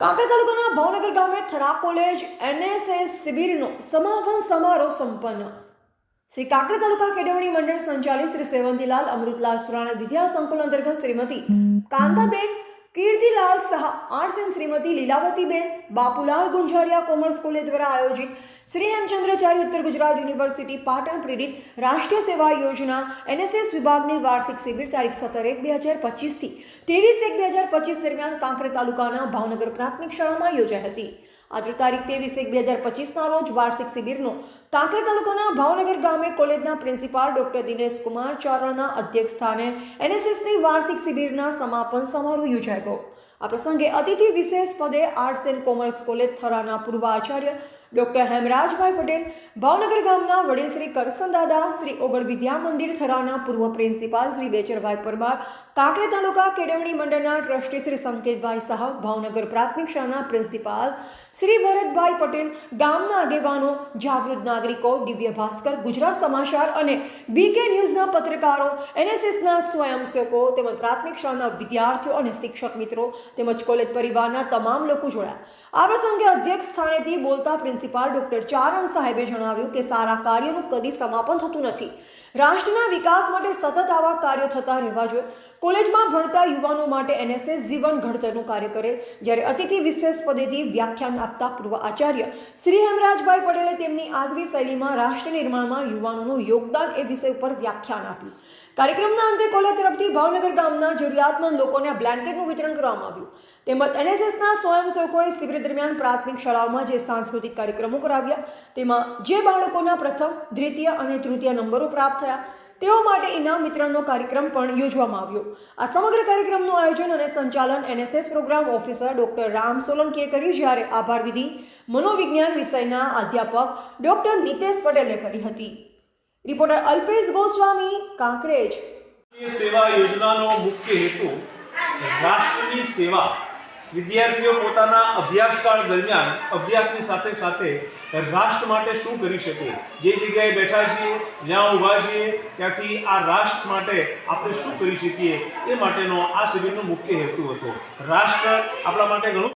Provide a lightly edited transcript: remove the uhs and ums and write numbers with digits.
કાંકરેજ તાલુકાના ભાવનગર ગામે Thara college NSS શિબિરનો સમાપન સમારોહ સંપન્ન। શ્રી કાંકરેજ તાલુકા કેળવણી મંડળ સંચાલિત શ્રી સેવંતીલાલ અમૃતલાલ સુરાણા વિદ્યા સંકુલ અંતર્ગત Shrimati Kantaben Kirtilal Shah arts and Shrimati લીલાવતીબેન Bapulal Gunjariya commerce college દ્વારા આયોજિત શ્રી હેમચંદ્રાચાર્ય ઉત્તર ગુજરાત યુનિવર્સિટી પાટણ પ્રેરિત રાષ્ટ્રીય સેવા યોજના એનએસએસ વિભાગની વાર્ષિક શિબિર તારીખ 17/1/2025 થી 23/1/2025 દરમિયાન કાંકરેજ તાલુકાના ભાવનગર પ્રાથમિક શાળામાં યોજાઈ હતી। આજે તારીખ 23/1/2025 રોજ વાર્ષિક શિબિરનો કાંકરેજ તાલુકાના ભાવનગર ગામે કોલેજના પ્રિન્સિપાલ ડોક્ટર દિનેશ કુમાર ચારણના અધ્યક્ષ સ્થાને એનએસએસની વાર્ષિક શિબિરના સમાપન સમારોહ યોજાઈ ગયો। આ પ્રસંગે અતિથિ વિશેષ પદે આર્ટ્સ એન્ડ કોમર્સ કોલેજ થરાના પૂર્વ આચાર્ય ડોક્ટર હેમરાજભાઈ પટેલ, ભાવનગર ગામના વડીલ શ્રી કરસન દાદા, શ્રી ઓગળ વિદ્યા મંદિર થરાના પૂર્વ પ્રિન્સિપાલ શ્રી બેચરભાઈ પરમાર, કાંકરેજ તાલુકા કેળવણી મંડળના ટ્રસ્ટી શ્રી સંકેતભાઈ શાહ, ભાવનગર પ્રાથમિક શાળાના પ્રિન્સિપાલ શ્રી ભરતભાઈ પટેલ, ગામના આગેવાનો, જાગૃત નાગરિકો, દિવ્ય ભાસ્કર, ગુજરાત સમાચાર અને બીકે ન્યૂઝના પત્રકારો, એનએસએસના સ્વયંસેવકો તેમજ પ્રાથમિક શાળાના વિદ્યાર્થીઓ અને શિક્ષક મિત્રો તેમજ કોલેજ પરિવારના તમામ લોકો જોડાયા। આ પ્રસંગે અધ્યક્ષ સ્થાનેથી બોલતા પ્રિન્સિપાલ ડોક્ટર ચારણ સાહેબે જણાવ્યું કે સારા કાર્યનું કદી સમાપન થતું નથી। રાષ્ટ્રના વિકાસ માટે સતત આવા કાર્યો થતા રહેવા જોઈએ। કોલેજમાં ભણતા યુવાનો માટે એનએસએસ જીવન ઘડતરનું કાર્ય કરે। જ્યારે અતિથિ વિશેષ પદેથી વ્યાખ્યાન આપતા પૂર્વ આચાર્ય શ્રી હેમરાજભાઈ પટેલે તેમની આગવી શૈલીમાં રાષ્ટ્ર નિર્માણમાં યુવાનોનું યોગદાન એ વિષય ઉપર વ્યાખ્યાન આપ્યું। કાર્યક્રમના અંતે કોલેજ તરફથી ભાવનગર ગામના જરૂરિયાતમંદ લોકોને બ્લેન્કેટનું વિતરણ કરવામાં આવ્યું। તેમજ એનએસએસના સ્વયંસેવકોએ શિબિર દરમિયાન પ્રાથમિક શાળાઓમાં જે સાંસ્કૃતિક કાર્યક્રમો કરાવ્યા તેમાં જે બાળકોના પ્રથમ, દ્વિતીય અને તૃતીય નંબરો પ્રાપ્ત થયા તેઓ માટે ઇનામ વિતરણનો કાર્યક્રમ પણ યોજવામાં આવ્યો। આ સમગ્ર કાર્યક્રમનું આયોજન અને સંચાલન NSS program officer doctor Ram સોલંકીએ કર્યું, જ્યારે આભાર વિધિ મનોવિજ્ઞાન વિષયના અધ્યાપક ડોક્ટર નીતેશ પટેલે કરી હતી। રિપોર્ટર અલ્પેશ ગોસ્વામી, કાંકરેજ। સેવા યોજનાનો મુખ્ય હેતુ રાષ્ટ્રની સેવા। વિદ્યાર્થીઓ પોતાના અભ્યાસકાળ દરમિયાન અભ્યાસની સાથે સાથે રાષ્ટ્ર માટે શું કરી શકે, જે જગ્યાએ બેઠા છીએ, જ્યાં ઊભા છીએ, ત્યાંથી આ રાષ્ટ્ર માટે આપણે શું કરી શકીએ એ માટેનો આ શિબિરનો મુખ્ય હેતુ હતો। રાષ્ટ્ર આપણા માટે ઘણું